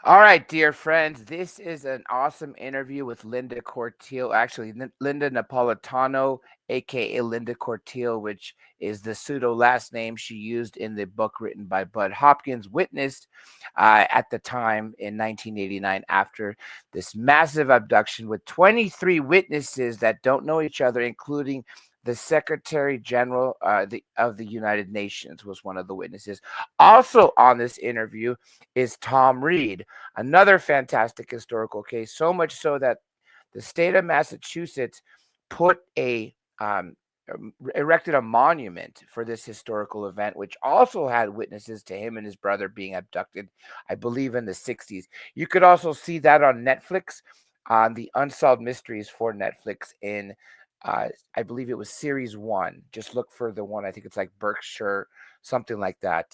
All right, dear friends, this is an awesome interview with Linda Corteil, actually, Linda Napolitano, aka Linda Corteil, which is the pseudo last name she used in the book written by Bud Hopkins, witnessed at the time in 1989 after this massive abduction with 23 witnesses that don't know each other, including the Secretary General of the United Nations was one of the witnesses. Also on this interview is Thom Reed, another fantastic historical case, so much so that the state of Massachusetts put erected a monument for this historical event, which also had witnesses to him and his brother being abducted, I believe, in the 60s. You could also see that on Netflix, on the Unsolved Mysteries for Netflix in, I believe it was series 1. Just look for the one, I think it's like Berkshire, something like that.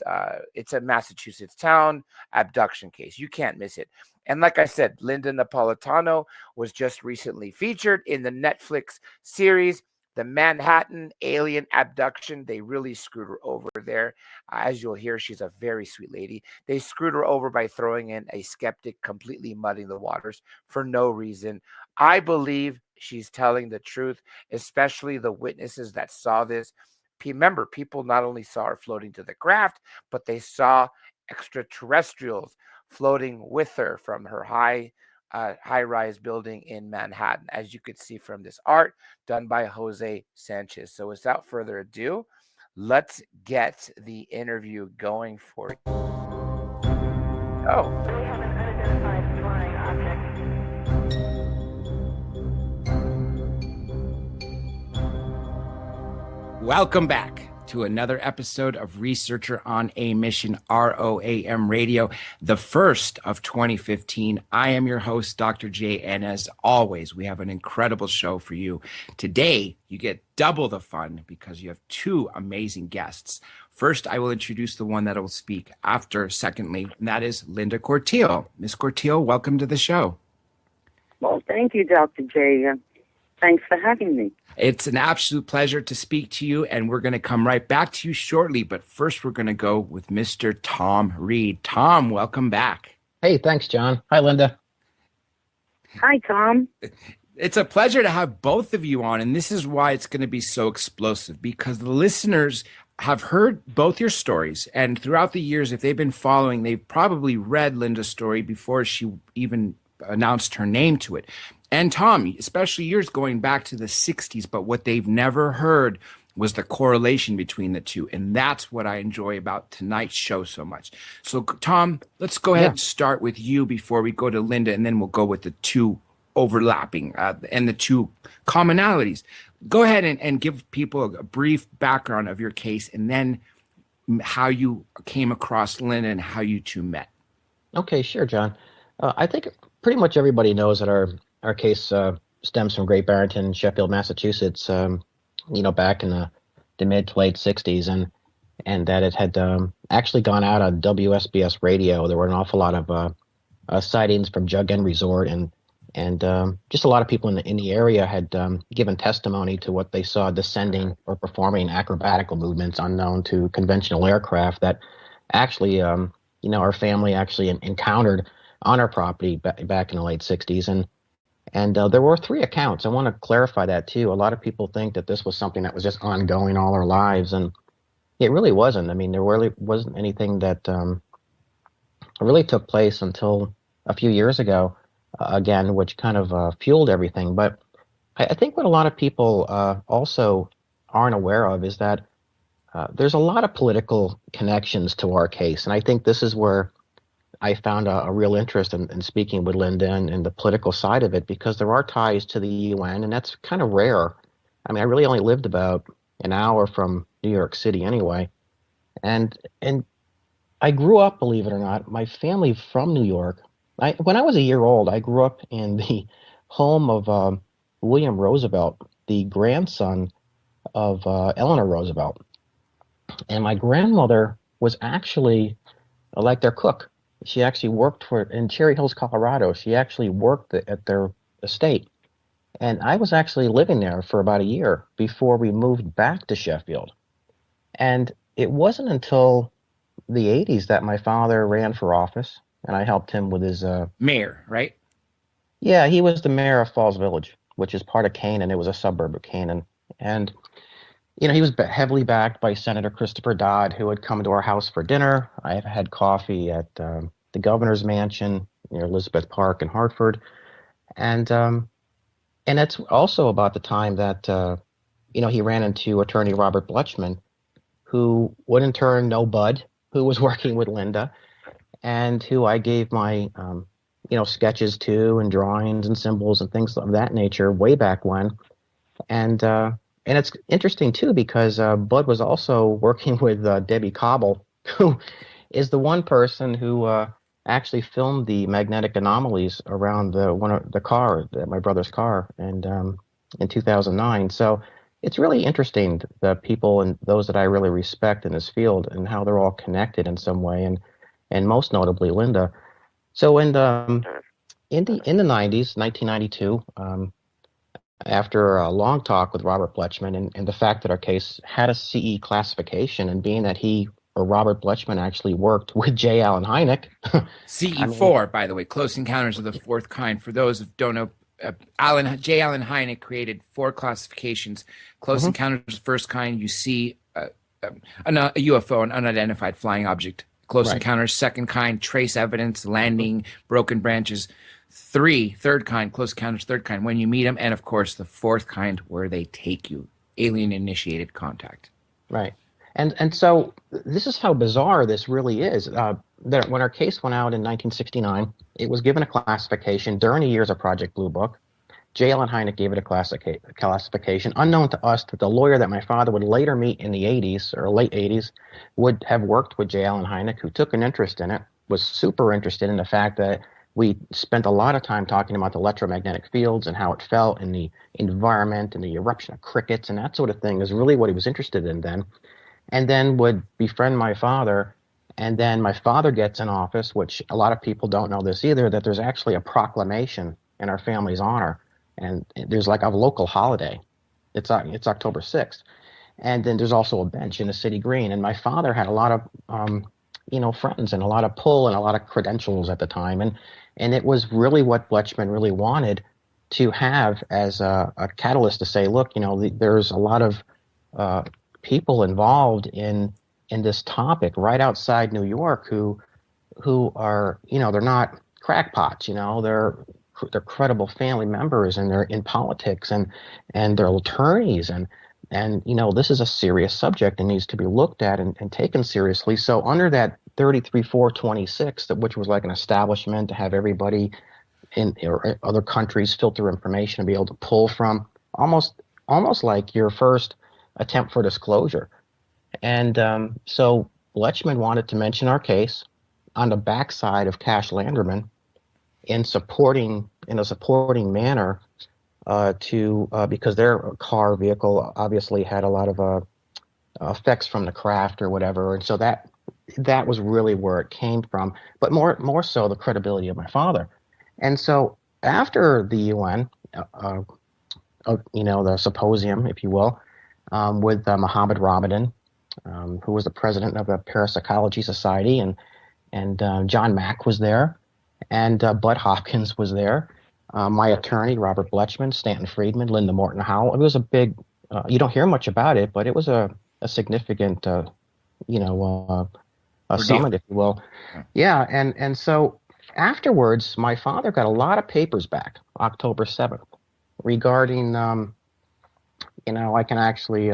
It's a Massachusetts town abduction case. You can't miss it. And like I said, Linda Napolitano was just recently featured in the Netflix series, The Manhattan Alien Abduction. They really screwed her over there. As you'll hear, she's a very sweet lady. They screwed her over by throwing in a skeptic, completely muddying the waters for no reason. I believe she's telling the truth, especially the witnesses that saw this. Remember, people not only saw her floating to the craft, but they saw extraterrestrials floating with her from her high-rise building in Manhattan, as you could see from this art done by Jose Sanchez. So without further ado, let's get the interview going for you. Oh. We have an unidentified flying object. Welcome back to another episode of Researcher on a Mission, ROAM Radio, the first of 2015. I am your host, Dr. J, and as always, we have an incredible show for you. Today, you get double the fun because you have two amazing guests. First, I will introduce the one that will speak after, secondly, and that is Linda Corteil. Ms. Corteil, welcome to the show. Well, thank you, Dr. J. Thanks for having me. It's an absolute pleasure to speak to you, and we're going to come right back to you shortly. But first, we're going to go with Mr. Thom Reed. Thom, welcome back. Hey, thanks, John. Hi, Linda. Hi, Thom. It's a pleasure to have both of you on, and this is why it's going to be so explosive, because the listeners have heard both your stories, and throughout the years, if they've been following, they've probably read Linda's story before she even announced her name to it. And Thom, especially yours going back to the 60s, but what they've never heard was the correlation between the two. And that's what I enjoy about tonight's show so much. So, Thom, let's go ahead and start with you before we go to Linda, and then we'll go with the two overlapping and the two commonalities. Go ahead and give people a brief background of your case, and then how you came across Linda and how you two met. Okay, sure, John. I think pretty much everybody knows that our case stems from Great Barrington, Sheffield, Massachusetts, back in the mid to late 60s, and that it had actually gone out on WSBS radio. There were an awful lot of sightings from Jug End Resort, and just a lot of people in the area had given testimony to what they saw descending or performing acrobatical movements unknown to conventional aircraft that actually, our family actually encountered on our property back in the late 60s. And there were 3 accounts. I want to clarify that, too. A lot of people think that this was something that was just ongoing all our lives, and it really wasn't. I mean, there really wasn't anything that really took place until a few years ago, again, which kind of fueled everything. But I think what a lot of people also aren't aware of is that there's a lot of political connections to our case, and I think this is where I found a real interest in speaking with Linda and the political side of it, because there are ties to the UN, and that's kind of rare. I mean, I really only lived about an hour from New York City anyway. And I grew up, believe it or not, my family from New York. When I was a year old, I grew up in the home of William Roosevelt, the grandson of Eleanor Roosevelt. And my grandmother was actually like their cook. She actually worked in Cherry Hills, Colorado. She actually worked at their estate. And I was actually living there for about a year before we moved back to Sheffield. And it wasn't until the 80s that my father ran for office. and I helped him with his. Mayor, right? Yeah, he was the mayor of Falls Village, which is part of Canaan. It was a suburb of Canaan, and he was heavily backed by Senator Christopher Dodd, who had come to our house for dinner. I have had coffee at the governor's mansion near Elizabeth Park in Hartford, and it's also about the time that he ran into attorney Robert Blechman, who would in turn know Bud, who was working with Linda, and who I gave my sketches to and drawings and symbols and things of that nature way back when. And it's interesting too because Bud was also working with Debbie Cobble, who is the one person who actually filmed the magnetic anomalies around the car, my brother's car, and in 2009. So it's really interesting, the people and those that I really respect in this field and how they're all connected in some way, and most notably Linda. So in the 90s, 1992. After a long talk with Robert Blechman and the fact that our case had a CE classification, and being that he or Robert Blechman actually worked with J. Allen Hynek. CE4, by the way, Close Encounters of the Fourth Kind. For those who don't know, J. Allen Hynek created 4 classifications. Close Encounters of the First Kind, you see a UFO, an unidentified flying object. Close Encounters, second kind, trace evidence, landing, broken branches. 3, third kind, close encounters, third kind, when you meet them. And of course, the fourth kind, where they take you, alien initiated contact. Right. And so this is how bizarre this really is. That when our case went out in 1969, it was given a classification during the years of Project Blue Book. J. Allen Hynek gave it a classification, unknown to us, that the lawyer that my father would later meet in the 80s or late 80s would have worked with J. Allen Hynek, who took an interest in it, was super interested in the fact that we spent a lot of time talking about the electromagnetic fields and how it felt in the environment and the eruption of crickets and that sort of thing is really what he was interested in then. And then would befriend my father. And then my father gets in office, which a lot of people don't know this either, that there's actually a proclamation in our family's honor. And there's like a local holiday. It's October 6th. And then there's also a bench in the city green. And my father had a lot of friends and a lot of pull and a lot of credentials at the time. And it was really what Blechman really wanted to have as a catalyst to say, look, there's a lot of people involved in this topic right outside New York who are, they're not crackpots, they're credible family members, and they're in politics and they're attorneys, and this is a serious subject and needs to be looked at and taken seriously. So under that 33-426, which was like an establishment to have everybody in or other countries filter information and be able to pull from, almost like your first attempt for disclosure. And so Blechman wanted to mention our case on the backside of Cash Landerman in a supporting manner because their car vehicle obviously had a lot of effects from the craft or whatever, and so that was really where it came from. But more so the credibility of my father. And so after the UN, the symposium, if you will, with Mohammed Ramadan, who was the president of the Parapsychology Society, and John Mack was there, and Bud Hopkins was there. My attorney, Robert Blechman, Stanton Friedman, Linda Morton Howell. It was a big, you don't hear much about it, but it was a significant, a summit, if you will. Yeah, and so afterwards, my father got a lot of papers back, October 7th, regarding, I can actually,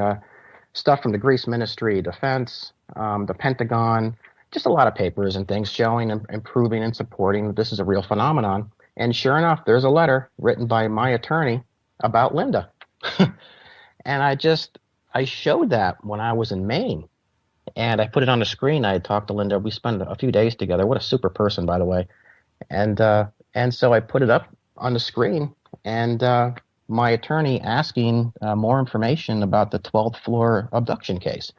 stuff from the Greece Ministry of Defense, the Pentagon, just a lot of papers and things showing and proving and supporting that this is a real phenomenon. And sure enough, there's a letter written by my attorney about Linda. And I showed that when I was in Maine. And I put it on the screen. I had talked to Linda. We spent a few days together. What a super person, by the way. And so I put it up on the screen. And my attorney asking more information about the 12th floor abduction case.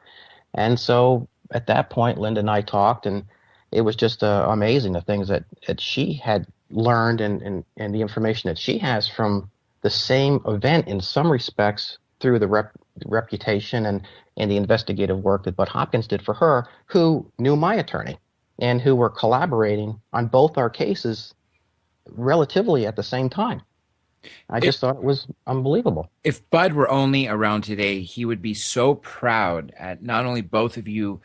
And so at that point, Linda and I talked, and it was just amazing the things that she had learned and the information that she has from the same event in some respects through the reputation and the investigative work that Bud Hopkins did for her, who knew my attorney. and who were collaborating on both our cases relatively at the same time. I just thought it was unbelievable. If Bud were only around today, he would be so proud at not only both of you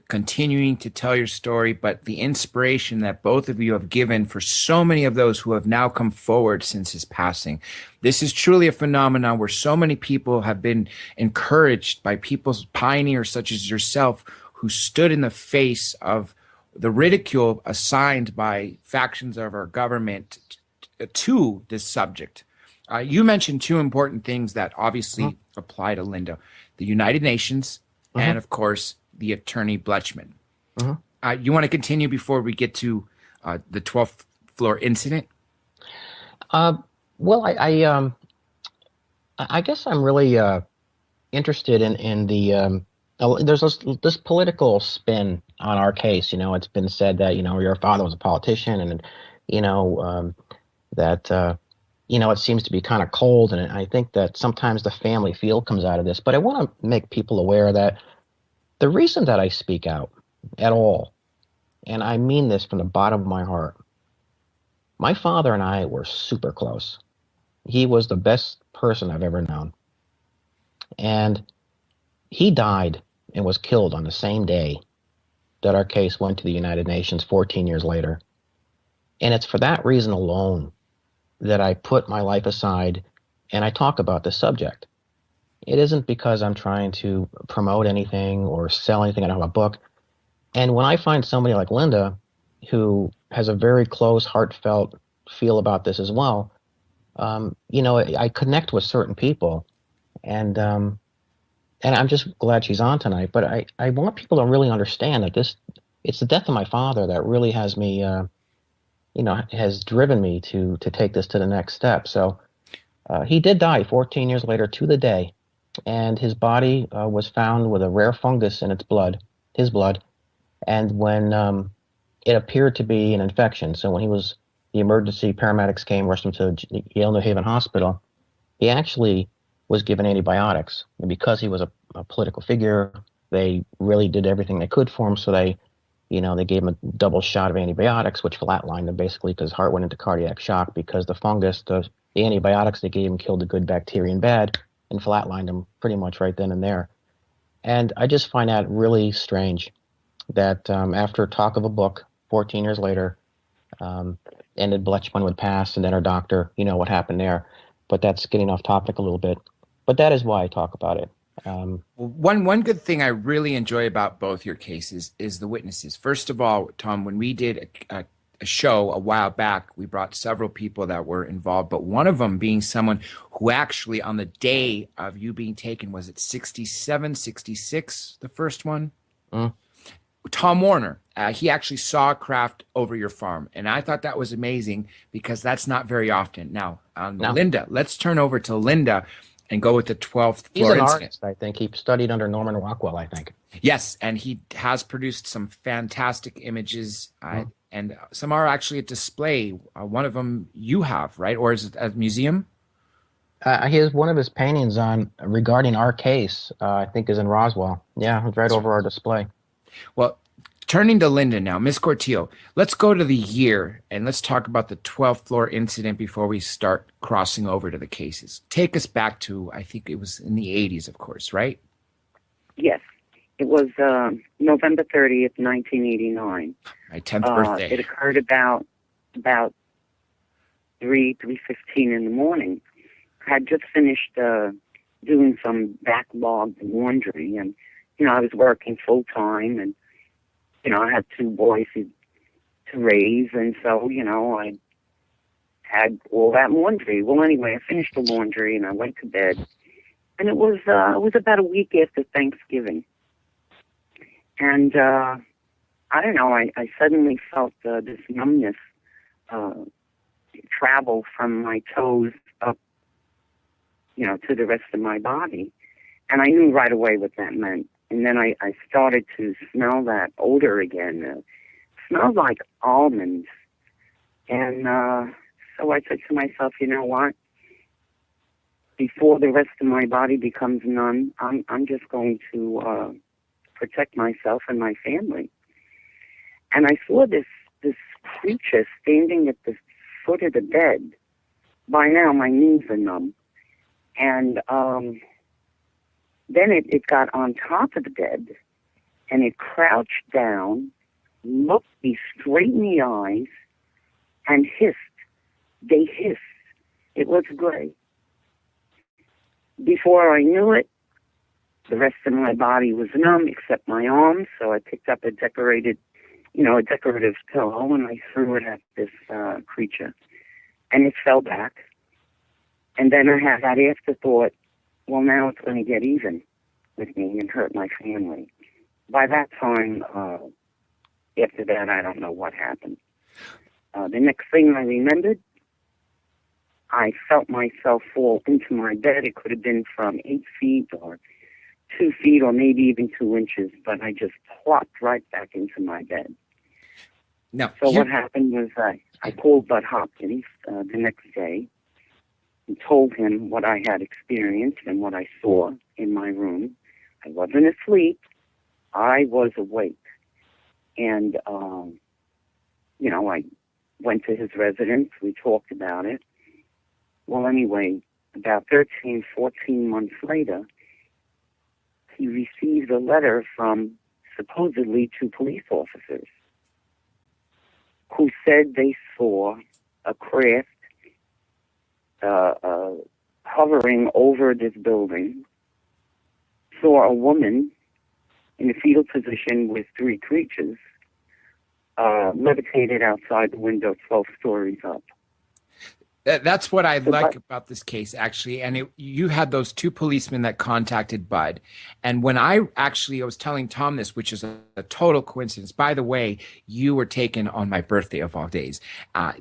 continuing to tell your story, but the inspiration that both of you have given for so many of those who have now come forward since his passing. This is truly a phenomenon where so many people have been encouraged by people's pioneers such as yourself, who stood in the face of the ridicule assigned by factions of our government to this subject. You mentioned two important things that obviously apply to Linda: the United Nations and, of course, the attorney Bletchman. You want to continue before we get to the 12th floor incident? Well, I guess I'm really interested in the there's this political spin on our case. You know, it's been said that, you know, your father was a politician, and you know, that you know, it seems to be kind of cold, and I think that sometimes the family feel comes out of this. But I want to make people aware that the reason that I speak out at all, and I mean this from the bottom of my heart, my father and I were super close. He was the best person I've ever known. And he died and was killed on the same day that our case went to the United Nations 14 years later. And it's for that reason alone that I put my life aside and I talk about this subject. It isn't because I'm trying to promote anything or sell anything out of a book. And when I find somebody like Linda, who has a very close, heartfelt feel about this as well, you know, I connect with certain people, and I'm just glad she's on tonight. But I want people to really understand that it's the death of my father that really has me, you know, has driven me to take this to the next step. So he did die 14 years later to the day, and his body was found with a rare fungus in his blood, and when it appeared to be an infection. So when the emergency paramedics came, rushed him to Yale New Haven Hospital, he actually was given antibiotics. And because he was a political figure, they really did everything they could for him. So they gave him a double shot of antibiotics, which flatlined him basically because his heart went into cardiac shock, because the fungus, the antibiotics they gave him killed the good bacteria in bed and flatlined him pretty much right then and there. And I just find that really strange that after talk of a book 14 years later, and then Bletchman would pass, and then our doctor, you know what happened there. But that's getting off topic a little bit. But that is why I talk about it. One good thing I really enjoy about both your cases is the witnesses. First of all, Thom, when we did a show a while back, we brought several people that were involved, but one of them being someone who actually on the day of you being taken, was it 67, 66, the first one? Tom Warner, he actually saw a craft over your farm. And I thought that was amazing because that's not very often. Now, No. Linda, let's turn over to Linda and go with the 12th He's floor an incident. artist, I think. He studied under Norman Rockwell, I think. Yes, and he has produced some fantastic images, and some are actually at display. One of them you have, right? Or is it at a museum? He has one of his paintings on regarding our case, I think is in Roswell. Yeah, it's right over our display. Well, turning to Linda now, Miss Cortillo, let's go to the year and let's talk about the 12th floor incident before we start crossing over to the cases. Take us back to, I think it was in the 80s, of course, right? Yes. It was November 30th, 1989. My 10th birthday. It occurred about 3:15 in the morning. I had just finished doing some backlogged laundry, and I was working full time, and I had two boys to raise, and so I had all that laundry. Well, anyway, I finished the laundry and I went to bed, and it was about a week after Thanksgiving, and I don't know. I suddenly felt this numbness travel from my toes up, to the rest of my body, and I knew right away what that meant. And then I started to smell that odor again. It smelled like almonds. And so I said to myself, you know what? Before the rest of my body becomes numb, I'm just going to protect myself and my family. And I saw this creature standing at the foot of the bed. By now, my knees are numb. And then it got on top of the bed, and it crouched down, looked me straight in the eyes, and hissed. They hissed. It was gray. Before I knew it, the rest of my body was numb except my arms, so I picked up a decorative pillow, and I threw it at this creature. And it fell back. And then I had that afterthought, well, now it's going to get even with me and hurt my family. By that time, after that, I don't know what happened. The next thing I remembered, I felt myself fall into my bed. It could have been from 8 feet or 2 feet or maybe even 2 inches, but I just plopped right back into my bed. Now, so what happened was I called Bud Hopkins the next day and told him what I had experienced and what I saw in my room. I wasn't asleep. I was awake. And, I went to his residence. We talked about it. Well, anyway, about 13, 14 months later, he received a letter from supposedly 2 police officers who said they saw a craft hovering over this building, saw a woman in a fetal position with 3 creatures levitated outside the window 12 stories up. That's what I like about this case, actually. And you had those 2 policemen that contacted Bud. And when I was telling Thom this, which is a total coincidence. By the way, you were taken on my birthday of all days.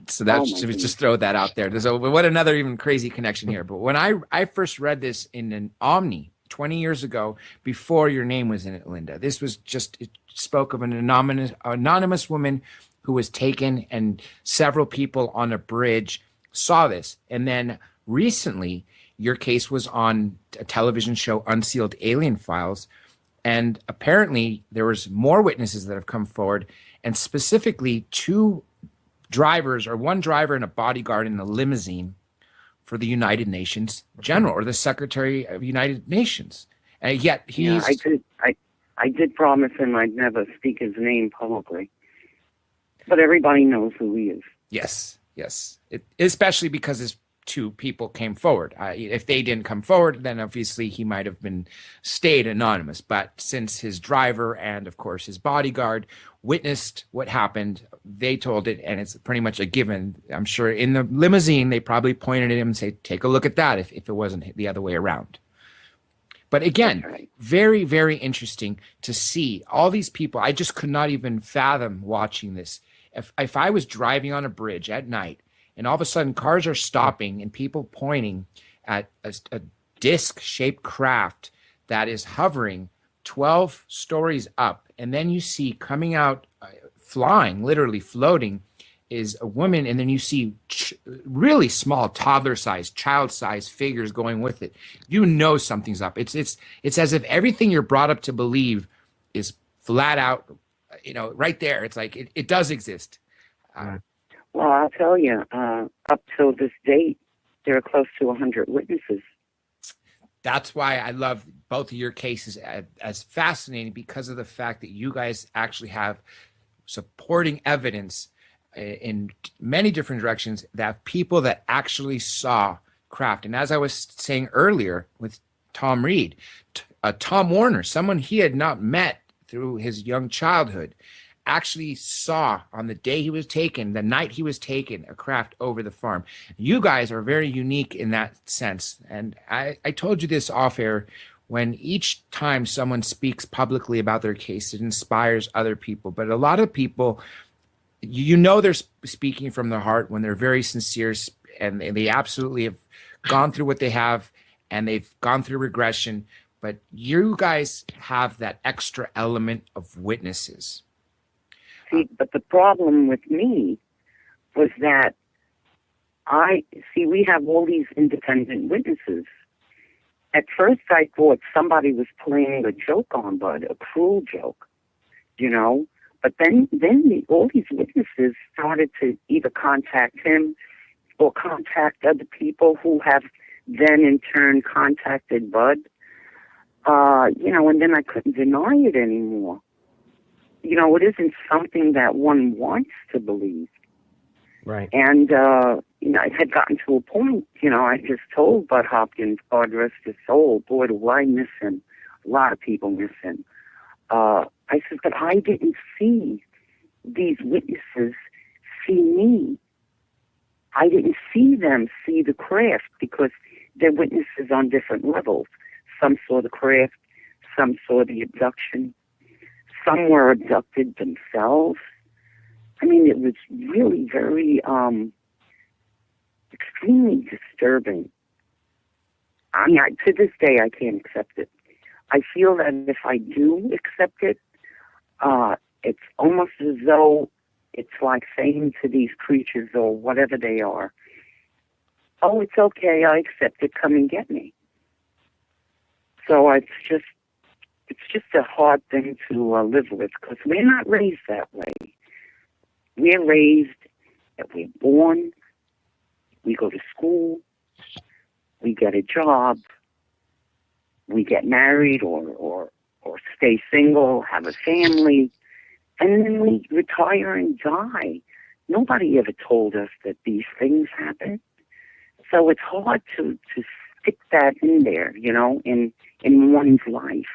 So that's just throw that out there. What another even crazy connection here. But when I first read this in an Omni 20 years ago, before your name was in it, Linda, this was just, it spoke of an anonymous woman who was taken, and several people on a bridge saw this. And then recently your case was on a television show, Unsealed Alien Files, and apparently there was more witnesses that have come forward, and specifically 2 drivers, or 1 driver and a bodyguard in a limousine for the United Nations General, or the Secretary of United Nations. And yet he's... Yeah, I did promise him I'd never speak his name publicly, but everybody knows who he is. Yes. Especially because his 2 people came forward. If they didn't come forward, then obviously he might have stayed anonymous. But since his driver and, of course, his bodyguard witnessed what happened, they told it, and it's pretty much a given. I'm sure in the limousine, they probably pointed at him and say, take a look at that, if it wasn't the other way around. But again, right. Very, very interesting to see all these people. I just could not even fathom watching this. If I was driving on a bridge at night and all of a sudden cars are stopping and people pointing at a disc-shaped craft that is hovering 12 stories up, and then you see coming out, flying, literally floating, is a woman, and then you see really small toddler-sized, child-sized figures going with it. You know something's up. It's as if everything you're brought up to believe is flat out, right there. It's like it does exist. Well, I'll tell you, up till this date, there are close to 100 witnesses. That's why I love both of your cases as fascinating, because of the fact that you guys actually have supporting evidence in many different directions, that people that actually saw craft. And as I was saying earlier with Tom Reed, Tom Warner, someone he had not met through his young childhood, actually saw on the day he was taken, the night he was taken, a craft over the farm. You guys are very unique in that sense. And I told you this off air, when each time someone speaks publicly about their case, it inspires other people. But a lot of people, they're speaking from their heart when they're very sincere, and they absolutely have gone through what they have, and they've gone through regression. But you guys have that extra element of witnesses. See, but the problem with me was that we have all these independent witnesses. At first I thought somebody was playing a joke on Bud, a cruel joke, But then all these witnesses started to either contact him or contact other people who have then in turn contacted Bud. And then I couldn't deny it anymore. It isn't something that one wants to believe. Right. And, it had gotten to a point, I just told Bud Hopkins, God rest his soul, boy, do I miss him. A lot of people miss him. I said, but I didn't see these witnesses see me. I didn't see them see the craft because they're witnesses on different levels. Some saw the craft, some saw the abduction, some were abducted themselves. I mean, it was really very, extremely disturbing. I mean, to this day, I can't accept it. I feel that if I do accept it, it's almost as though it's like saying to these creatures or whatever they are, oh, it's okay, I accept it, come and get me. So it's just a hard thing to live with because we're not raised that way. We're raised that we're born, we go to school, we get a job, we get married or stay single, have a family, and then we retire and die. Nobody ever told us that these things happen. So it's hard to stick that in there, in one's life.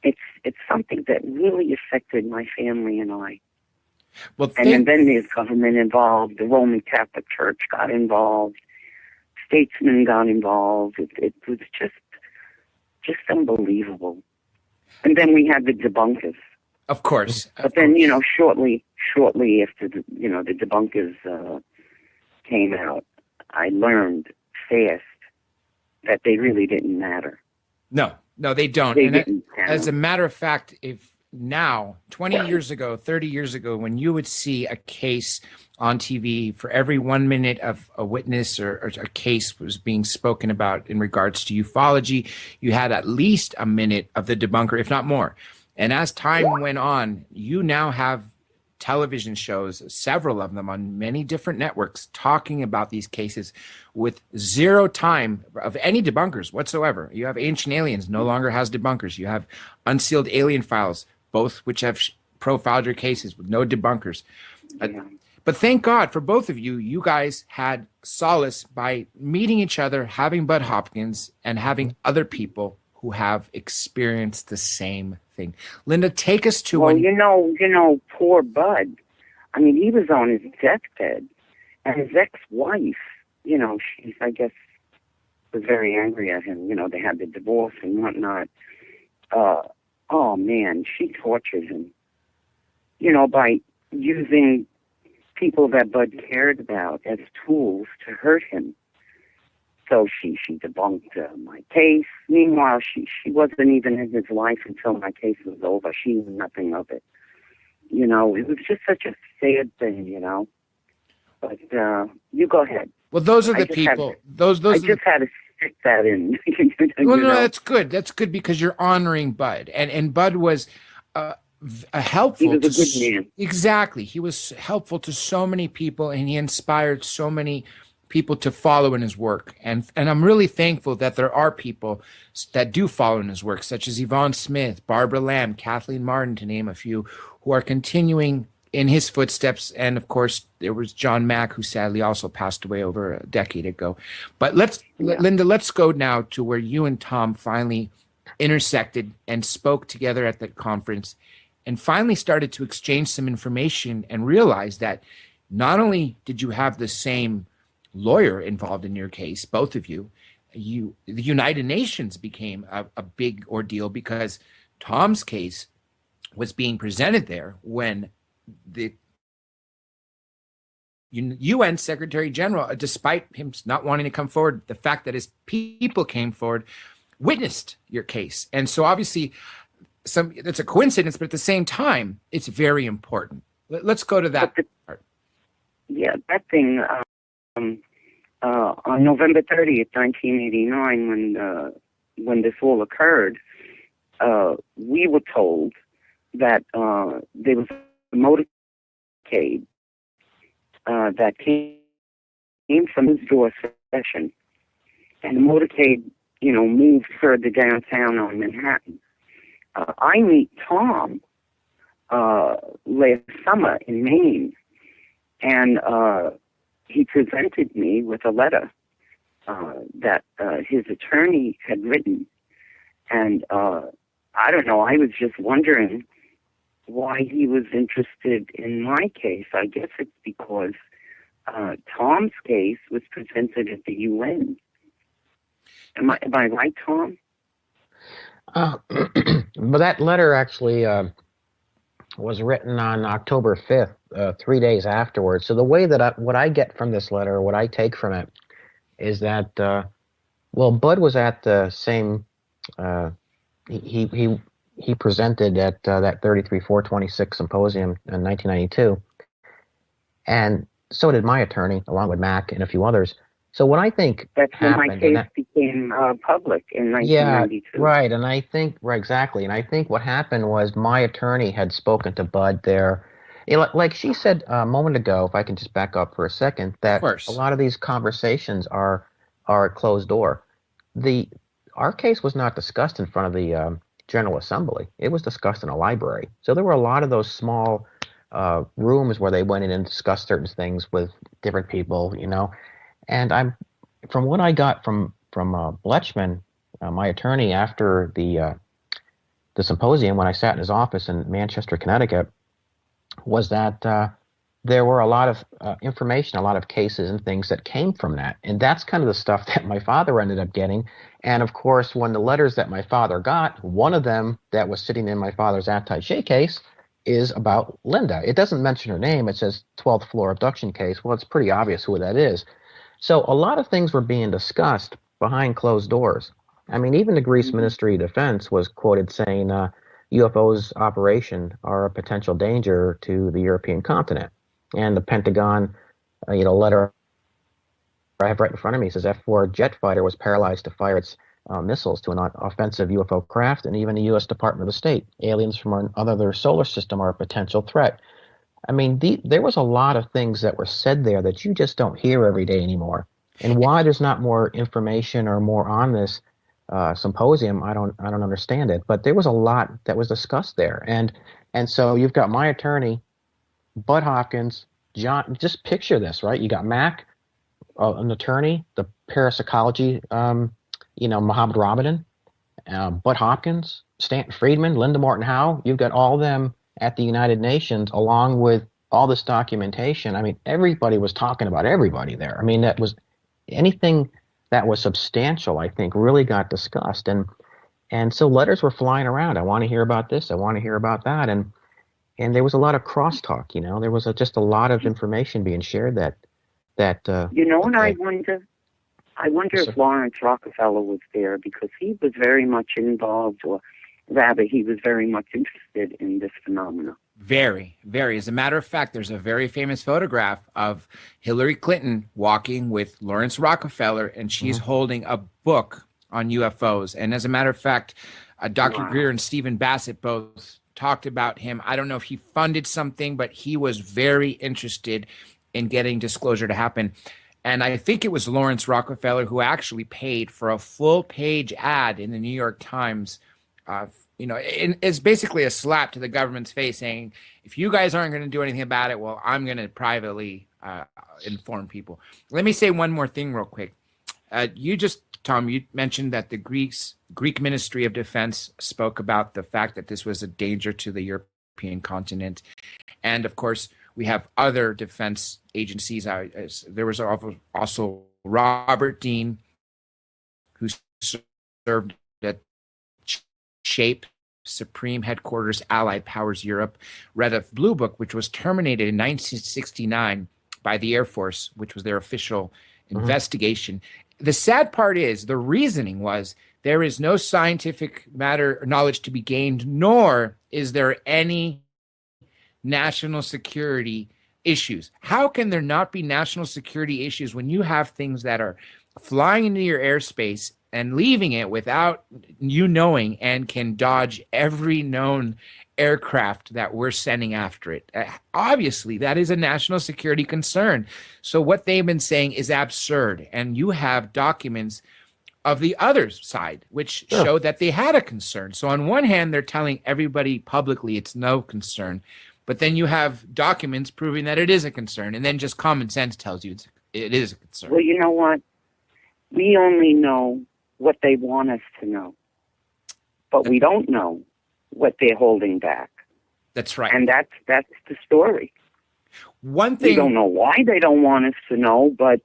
It's something that really affected my family and I. Well, and then there's government involved. The Roman Catholic Church got involved. Statesmen got involved. It was just unbelievable. And then we had the Debunkers. Of course. But then, shortly after the Debunkers came out, I learned fast that they really didn't matter. No, they don't. They and didn't as a matter of fact, if now, 20 years ago, 30 years ago, when you would see a case on TV for every 1 minute of a witness or a case was being spoken about in regards to ufology, you had at least a minute of the debunker, if not more. And as time went on, you now have television shows, several of them on many different networks, talking about these cases with zero time of any debunkers whatsoever. You have Ancient Aliens, no longer has debunkers. You have Unsealed Alien Files, both which have profiled your cases with no debunkers. But thank God for both of you. You guys had solace by meeting each other, having Bud Hopkins, and having other people who have experienced the same thing. Linda, take us to when... poor Bud. I mean, he was on his deathbed, and his ex-wife, she's, I guess, was very angry at him. They had the divorce and whatnot. Oh, man, she tortured him, by using people that Bud cared about as tools to hurt him. So she debunked my case. Meanwhile, she wasn't even in his life until my case was over. She knew nothing of it. It was just such a sad thing, But you go ahead. Well, those are the people. I just had to stick that in. Well, no, that's good. That's good because you're honoring Bud, and Bud was helpful. He was a good man. Exactly, he was helpful to so many people, and he inspired so many people to follow in his work. And I'm really thankful that there are people that do follow in his work, such as Yvonne Smith, Barbara Lamb, Kathleen Martin, to name a few, who are continuing in his footsteps. And of course, there was John Mack, who sadly also passed away over a decade ago. But Linda, let's go now to where you and Thom finally intersected and spoke together at the conference and finally started to exchange some information and realize that not only did you have the same lawyer involved in your case, both of you, the United Nations became a big ordeal because Thom's case was being presented there when the UN Secretary General, despite him not wanting to come forward, the fact that his people came forward, witnessed your case. And so obviously it's a coincidence, but at the same time, it's very important. Let's go to that part. Yeah, that thing, on November 30th, 1989, when this all occurred, we were told that there was a motorcade that came from his door session, and the motorcade, moved further downtown on Manhattan. I meet Thom last summer in Maine, and he presented me with a letter that his attorney had written. And I don't know, I was just wondering why he was interested in my case. I guess it's because Thom's case was presented at the UN. Am I right, Thom? But that letter actually was written on October 5th, 3 days afterwards. So the way that what I get from this letter, what I take from it, is that Bud was at the same. He presented at that 33-426 symposium in 1992, and so did my attorney, along with Mac and a few others. So what I think that's when happened, my case became public in 1992. Yeah, right, and I think exactly, and I think what happened was my attorney had spoken to Bud there. Like she said a moment ago, if I can just back up for a second, that a lot of these conversations are a closed door. Our case was not discussed in front of the General Assembly. It was discussed in a library. So there were a lot of those small rooms where they went in and discussed certain things with different people, And from what I got from Bletchman, my attorney, after the symposium, when I sat in his office in Manchester, Connecticut, was that there were a lot of information, a lot of cases and things that came from that. And that's kind of the stuff that my father ended up getting. And of course, when the letters that my father got, one of them that was sitting in my father's attaché case is about Linda. It doesn't mention her name. It says 12th floor abduction case. Well, it's pretty obvious who that is. So a lot of things were being discussed behind closed doors. I mean, even the Greece Ministry of Defense was quoted saying UFOs operation are a potential danger to the European continent. And the Pentagon, letter I have right in front of me says F-4 jet fighter was paralyzed to fire its missiles to an offensive UFO craft, and even the U.S. Department of State. Aliens from another solar system are a potential threat. I mean, there was a lot of things that were said there that you just don't hear every day anymore. And why there's not more information or more on this symposium, I don't understand it. But there was a lot that was discussed there, and so you've got my attorney, Bud Hopkins, John. Just picture this, right? You got Mac, an attorney, the parapsychology, Muhammad Ramadan, Bud Hopkins, Stanton Friedman, Linda Morton Howe. You've got all of them at the United Nations, along with all this documentation. I mean, everybody was talking about everybody there. I mean, that was anything that was substantial, I think, really got discussed. And so letters were flying around. I want to hear about this. I want to hear about that. And there was a lot of crosstalk, There was just a lot of information being shared that and I wonder if Lawrence Rockefeller was there, because he was very much involved, or rather, he was very much interested in this phenomenon. Very, very. As a matter of fact, there's a very famous photograph of Hillary Clinton walking with Lawrence Rockefeller, and she's holding a book on UFOs. And as a matter of fact, Dr. Greer and Stephen Bassett both talked about him. I don't know if he funded something, but he was very interested in getting disclosure to happen. And I think it was Lawrence Rockefeller who actually paid for a full-page ad in the New York Times. It's basically a slap to the government's face saying, if you guys aren't going to do anything about it, well, I'm going to privately inform people. Let me say one more thing real quick. Thom, you mentioned that the Greek Ministry of Defense spoke about the fact that this was a danger to the European continent. And of course, we have other defense agencies. There was also Robert Dean, who served at SHAPE, Supreme Headquarters, Allied Powers Europe, read a blue book, which was terminated in 1969 by the Air Force, which was their official investigation. The sad part is the reasoning was there is no scientific matter or knowledge to be gained, nor is there any national security issues. How can there not be national security issues when you have things that are flying into your airspace and leaving it without you knowing, and can dodge every known aircraft that we're sending after it. Obviously, that is a national security concern. So what they've been saying is absurd. And you have documents of the other side, which show that they had a concern. So on one hand, they're telling everybody publicly it's no concern, but then you have documents proving that it is a concern, and then just common sense tells you it is a concern. Well, you know what? We only know what they want us to know, but we don't know what they're holding back. That's right. And that's the story. One thing we don't know why they don't want us to know, but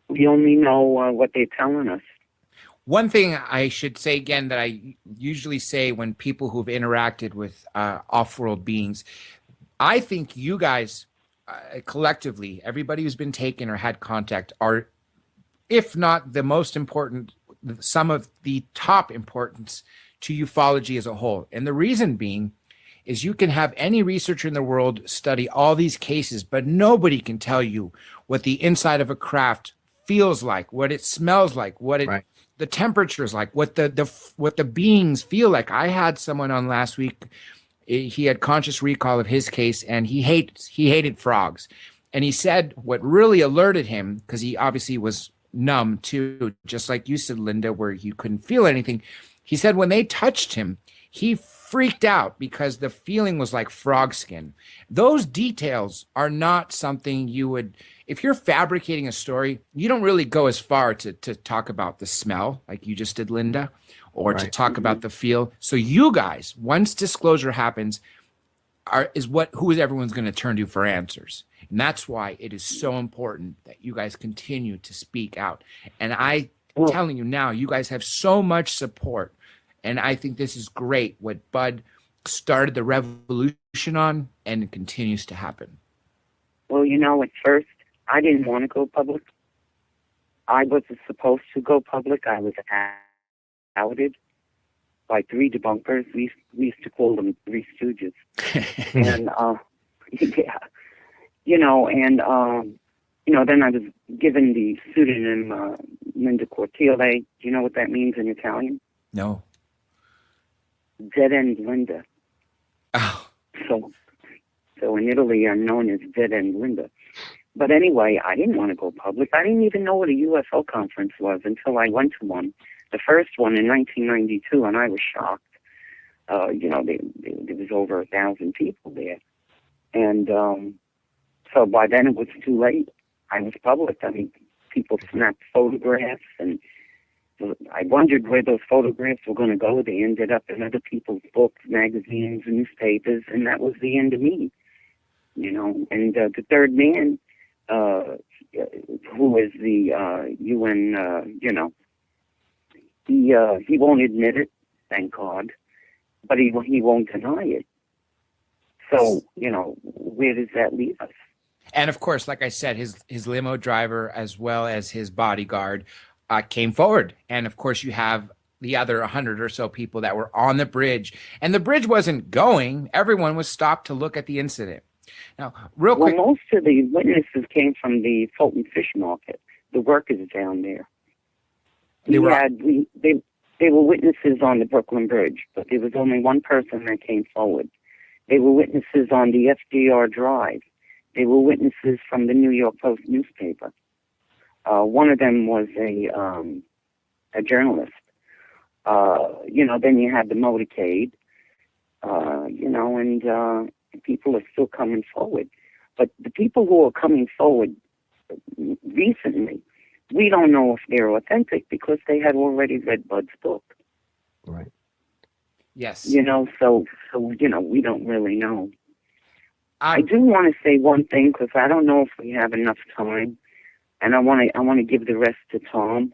we only know what they're telling us. One thing I should say again that I usually say when people who've interacted with off-world beings, I think you guys collectively, everybody who's been taken or had contact are, if not the most important, some of the top importance to ufology as a whole. And the reason being is you can have any researcher in the world study all these cases, but nobody can tell you what the inside of a craft feels like, what it smells like, what it the temperature is like, what the beings feel like. I had someone on last week. He had conscious recall of his case, and he hated frogs. And he said what really alerted him, because he obviously was numb too, just like you said, Linda, where you couldn't feel anything. He said when they touched him, he freaked out because the feeling was like frog skin. Those details are not something you would, if you're fabricating a story, you don't really go as far to talk about the smell like you just did, Linda, or to talk about the feel. So you guys, once disclosure happens, who is everyone's going to turn to for answers. And that's why it is so important that you guys continue to speak out. And I'm telling you now, you guys have so much support. And I think this is great, what Bud started the revolution on, and it continues to happen. Well, you know, at first, I didn't want to go public. I wasn't supposed to go public. I was outed by 3 debunkers. We used to call them 3 stooges. And, yeah, you know, and, you know, then I was given the pseudonym Linda Cortile. Do you know what that means in Italian? No. Dead End Linda. Oh. So in Italy, I'm known as Dead End Linda. But anyway, I didn't want to go public. I didn't even know what a UFO conference was until I went to one, the first one in 1992, and I was shocked. You know, there was over 1,000 people there. And so by then it was too late. I was public. I mean, people snapped photographs, and I wondered where those photographs were going to go. They ended up in other people's books, magazines, newspapers, and that was the end of me. You know, and the third man, who is the UN, you know, he won't admit it, thank God, but he won't deny it. So, you know, where does that leave us? And of course, like I said, his limo driver as well as his bodyguard came forward. And of course, you have the other 100 or so people that were on the bridge. And the bridge wasn't going. Everyone was stopped to look at the incident. Now, real quick. Well, most of the witnesses came from the Fulton Fish Market, the workers down there. They were witnesses on the Brooklyn Bridge, but there was only one person that came forward. They were witnesses on the FDR Drive. They were witnesses from the New York Post newspaper. One of them was a journalist. You know, then you had the motorcade, you know, and people are still coming forward. But the people who are coming forward recently, we don't know if they're authentic because they had already read Bud's book. Right. Yes. You know, so you know, we don't really know. I do want to say one thing because I don't know if we have enough time, and I want to give the rest to Thom.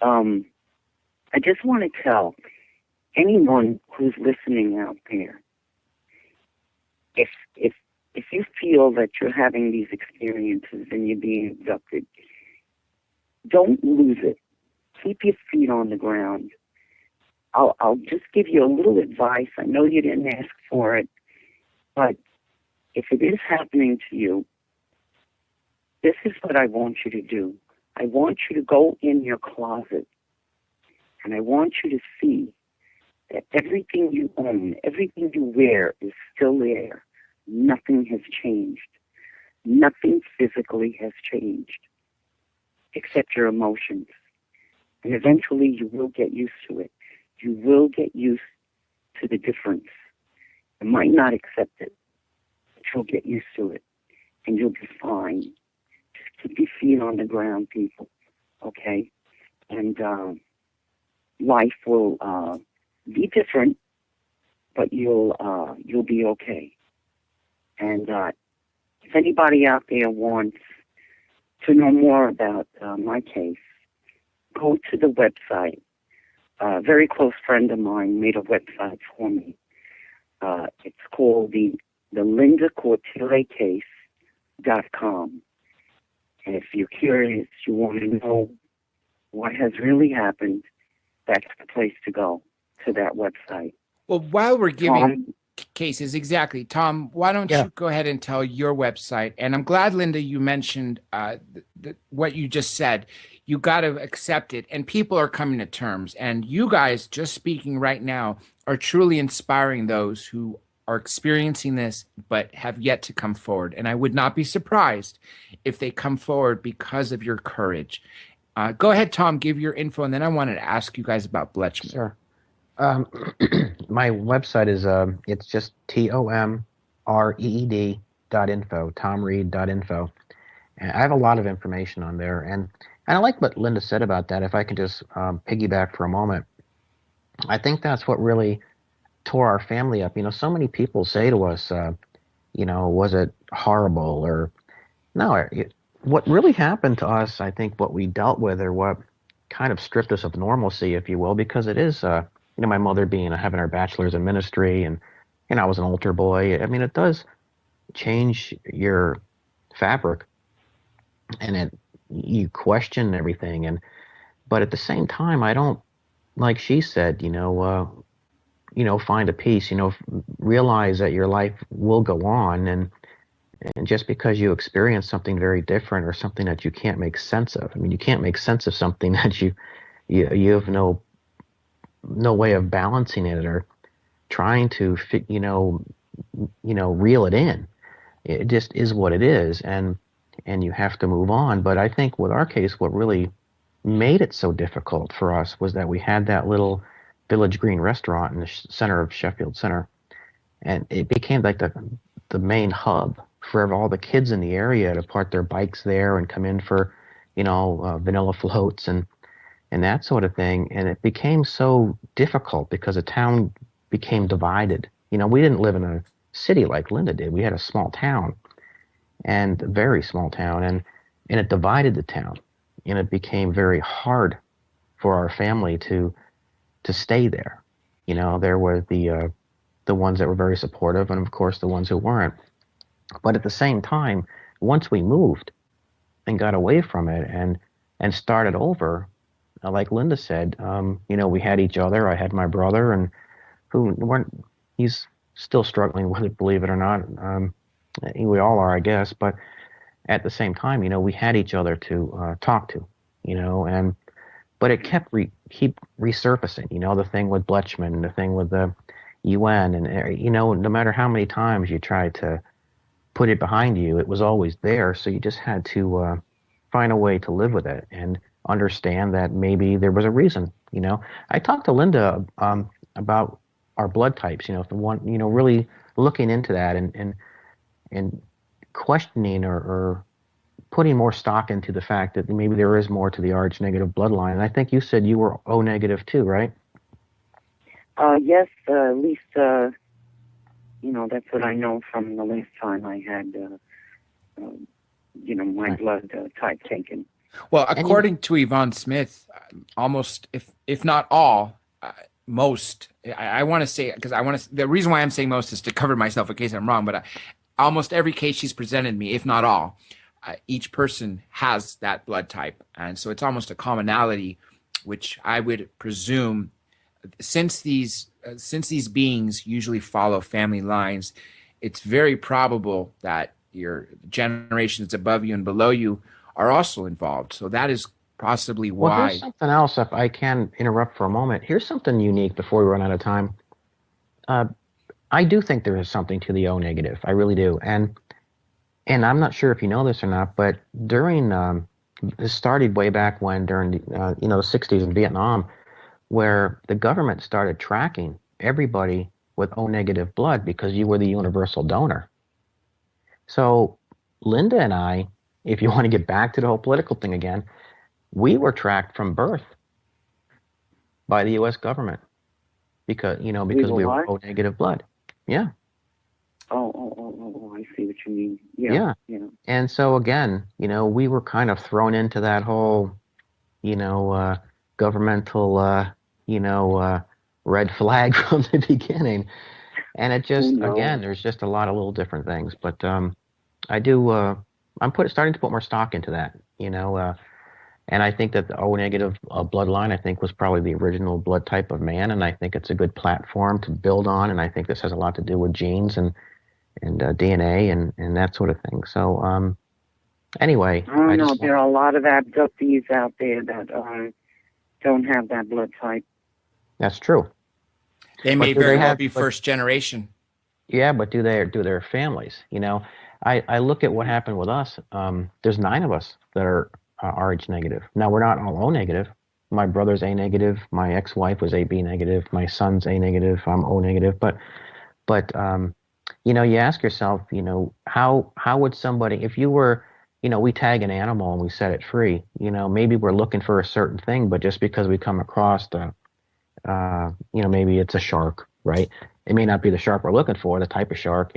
I just want to tell anyone who's listening out there, if you feel that you're having these experiences and you're being abducted, don't lose it. Keep your feet on the ground. I'll just give you a little advice. I know you didn't ask for it, but if it is happening to you, this is what I want you to do. I want you to go in your closet, and I want you to see that everything you own, everything you wear is still there. Nothing has changed. Nothing physically has changed except your emotions. And eventually you will get used to it. You will get used to the difference. You might not accept it, but you'll get used to it. And you'll be fine. Just keep your feet on the ground, people. Okay? And life will be different, but you'll be okay. And if anybody out there wants to know more about my case, go to the website. A very close friend of mine made a website for me. It's called the lindacortillecase.com. And if you're curious, you want to know what has really happened, that's the place to go, to that website. Well, while we're giving Tom? cases, exactly, Thom, why don't you go ahead and tell your website? And I'm glad, Linda, you mentioned what you just said. You got to accept it, and people are coming to terms. And you guys, just speaking right now, are truly inspiring those who are experiencing this but have yet to come forward. And I would not be surprised if they come forward because of your courage. Go ahead, Thom, give your info, and then I wanted to ask you guys about Bletchman. Sure. My website is it's just TOMREED.info, tomreed.info. And I have a lot of information on there, and I like what Linda said about that. If I can just piggyback for a moment, I think that's what really tore our family up. So many people say to us, was it horrible? Or no, what really happened to us, I think what we dealt with, or what kind of stripped us of normalcy, if you will, because it is, my mother having her bachelor's in ministry, and I was an altar boy. I mean, it does change your fabric, and you question everything. But at the same time, I don't, like she said, find a peace, realize that your life will go on, and just because you experience something very different or something that you can't make sense of. I mean, you can't make sense of something that you have no way of balancing it or trying to reel it in. It just is what it is, and you have to move on. But I think with our case, what really made it so difficult for us was that we had that little Village Green restaurant in the center of Sheffield Center, and it became like the main hub for all the kids in the area to park their bikes there and come in for vanilla floats and that sort of thing. And it became so difficult because the town became divided. We didn't live in a city like Linda did. We had a small town, and a very small town, and it divided the town, and it became very hard for our family to stay there. There were the ones that were very supportive, and of course the ones who weren't. But at the same time, once we moved and got away from it and started over, like Linda said, we had each other. I had my brother, and he's still struggling with it, believe it or not. We all are, I guess. But at the same time, we had each other to talk to, but it keep resurfacing. The thing with Bletchman, the thing with the UN, and no matter how many times you tried to put it behind you, it was always there. So you just had to find a way to live with it and understand that maybe there was a reason. I talked to Linda about our blood types. If the one, really looking into that and questioning or putting more stock into the fact that maybe there is more to the Rh negative bloodline. And I think you said you were O negative too, right? Yes, at least, that's what I know from the last time I had, my blood type taken. Well, according to Yvonne Smith, almost, if not all, most, I want to say, because the reason why I'm saying most is to cover myself in case I'm wrong, but almost every case she's presented me, if not all, each person has that blood type. And so it's almost a commonality, which I would presume, since these beings usually follow family lines, it's very probable that your generations above you and below you are also involved. So that is possibly Well, here's why. something else, if I can interrupt for a moment. Here's something unique before we run out of time. I do think there is something to the O negative. I really do. And I'm not sure if you know this or not, but during this started way back when during the the 60s in Vietnam, where the government started tracking everybody with O negative blood because you were the universal donor. So Linda and I, if you want to get back to the whole political thing again, we were tracked from birth by the U.S. government because because we were O negative blood. Yeah. Oh, I see what you mean. Yeah. And so again, we were kind of thrown into that whole, governmental, red flag from the beginning. And it just, again, there's just a lot of little different things. But I do, I'm starting to put more stock into that, and I think that the O negative bloodline, I think, was probably the original blood type of man. And I think it's a good platform to build on. And I think this has a lot to do with genes and DNA and that sort of thing. So anyway, I know there are a lot of abductees out there that don't have that blood type. That's true. They may very well be first generation. Yeah, but do their families? I look at what happened with us. There's 9 of us that are Rh negative. Now we're not all O negative. My brother's A negative. My ex-wife was AB negative. My son's A negative. I'm O negative. But you ask yourself, how would somebody, if you were, we tag an animal and we set it free, maybe we're looking for a certain thing, but just because we come across maybe it's a shark, right? It may not be the shark we're looking for, the type of shark,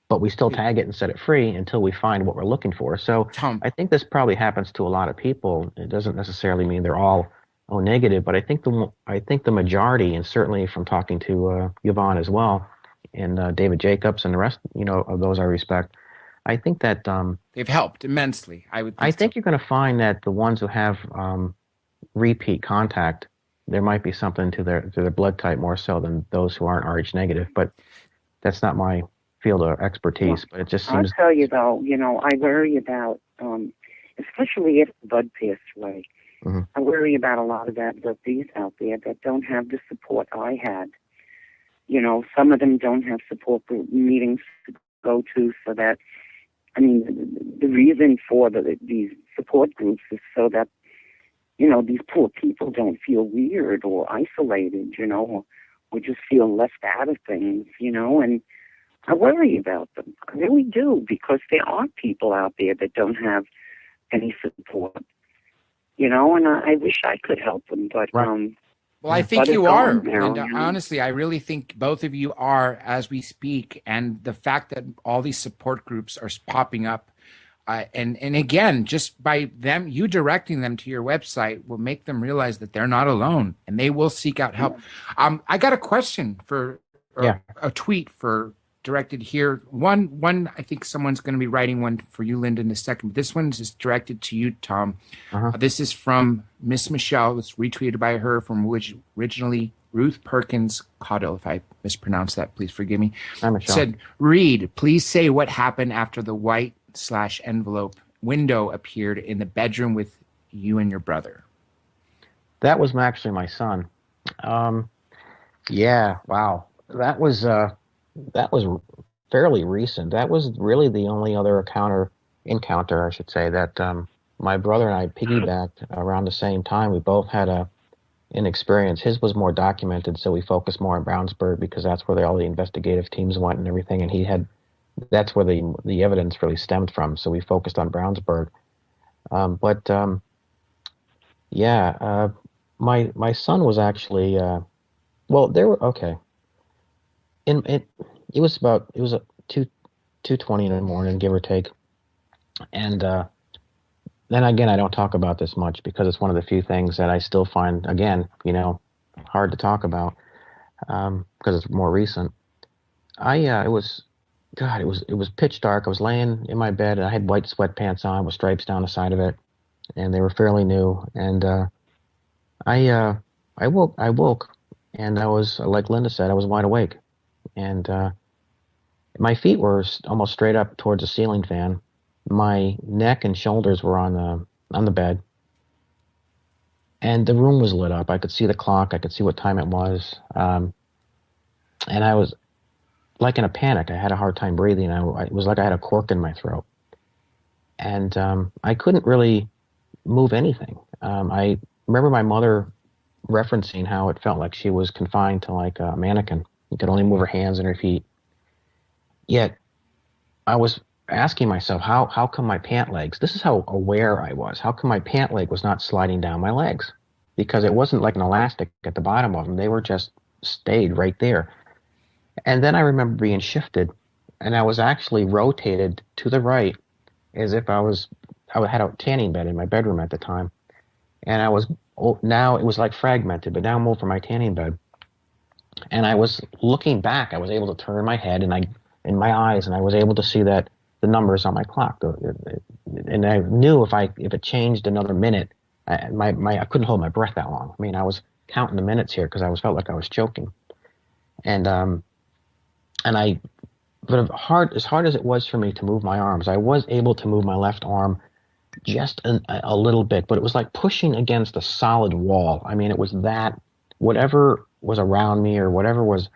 but we still tag it and set it free until we find what we're looking for. So I think this probably happens to a lot of people. It doesn't necessarily mean they're all O negative, but I think the majority, and certainly from talking to Yvonne as well, and David Jacobs and the rest, of those I respect, I think that they've helped immensely. I think you're going to find that the ones who have repeat contact, there might be something to their blood type more so than those who aren't Rh negative. But that's not my field of expertise. But it just seems. I'll tell you though, I worry about, especially if the blood passed away. Mm-hmm. I worry about a lot of abductees out there that don't have the support I had. Some of them don't have support group meetings to go to, so that, the reason for these support groups is so that, these poor people don't feel weird or isolated, or just feel left out of things, and I worry about them. I really do, because there are people out there that don't have any support, and I wish I could help them, but, right. Well, I think you are. And honestly, I really think both of you are as we speak. And the fact that all these support groups are popping up, and again, just by you directing them to your website will make them realize that they're not alone and they will seek out help. I got a question a tweet directed here. One, I think someone's going to be writing one for you, Linda, in a second. This one is directed to you, Thom. This is from Miss Michelle. It's retweeted by her from which originally Ruth Perkins Caudill. If I mispronounced that, please forgive me. Hi, Michelle. Said, read, please say what happened after the white/envelope window appeared in the bedroom with you and your brother. That was actually my son. Yeah, wow. That was fairly recent. That was really the only other encounter, I should say, that my brother and I piggybacked around the same time. We both had an experience. His was more documented, so we focused more on Brownsburg because that's where all the investigative teams went and everything. And that's where the evidence really stemmed from. So we focused on Brownsburg. My son was actually okay. It was 2:20 in the morning, give or take. And then again, I don't talk about this much because it's one of the few things that I still find, again, hard to talk about because it's more recent. It was pitch dark. I was laying in my bed and I had white sweatpants on with stripes down the side of it, and they were fairly new. And I woke, and I was, like Linda said, I was wide awake. And my feet were almost straight up towards the ceiling fan. My neck and shoulders were on the bed, and the room was lit up. I could see the clock. I could see what time it was. And I was like in a panic. I had a hard time breathing. It was like I had a cork in my throat. And I couldn't really move anything. I remember my mother referencing how it felt like she was confined to like a mannequin. You could only move her hands and her feet. Yet I was asking myself, how come my pant legs, this is how aware I was, how come my pant leg was not sliding down my legs? Because it wasn't like an elastic at the bottom of them. They were just stayed right there. And then I remember being shifted, and I was actually rotated to the right as if I had a tanning bed in my bedroom at the time. And now it was like fragmented, but now I'm over my tanning bed. And I was looking back. I was able to turn my head in my eyes, and I was able to see that the numbers on my clock. And I knew if it changed another minute, I couldn't hold my breath that long. I mean, I was counting the minutes here because I felt like I was choking. And but as hard as it was for me to move my arms, I was able to move my left arm just a little bit, but it was like pushing against a solid wall. I mean, it was that whatever was around me or whatever was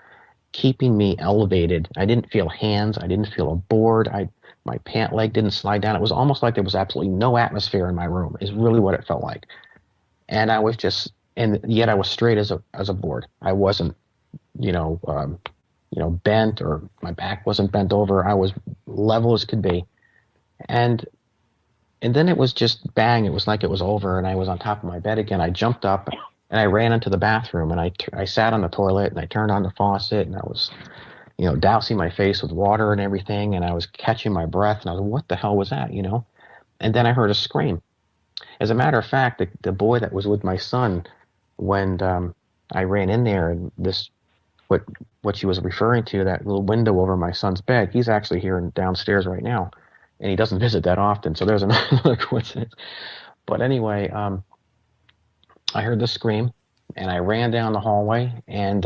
keeping me elevated. I didn't feel hands. I didn't feel a board. My pant leg didn't slide down. It was almost like there was absolutely no atmosphere in my room, is really what it felt like. And I was and yet I was straight as a board. I wasn't, bent, or my back wasn't bent over. I was level as could be. And then it was just bang. It was like it was over, and I was on top of my bed again. I jumped up and I ran into the bathroom, and I sat on the toilet, and I turned on the faucet, and I was, dousing my face with water and everything, and I was catching my breath, and I was, what the hell was that, And then I heard a scream. As a matter of fact, the boy that was with my son, when I ran in there, and what she was referring to, that little window over my son's bed, he's actually here downstairs right now, and he doesn't visit that often, so there's another coincidence. But anyway, I heard the scream, and I ran down the hallway, and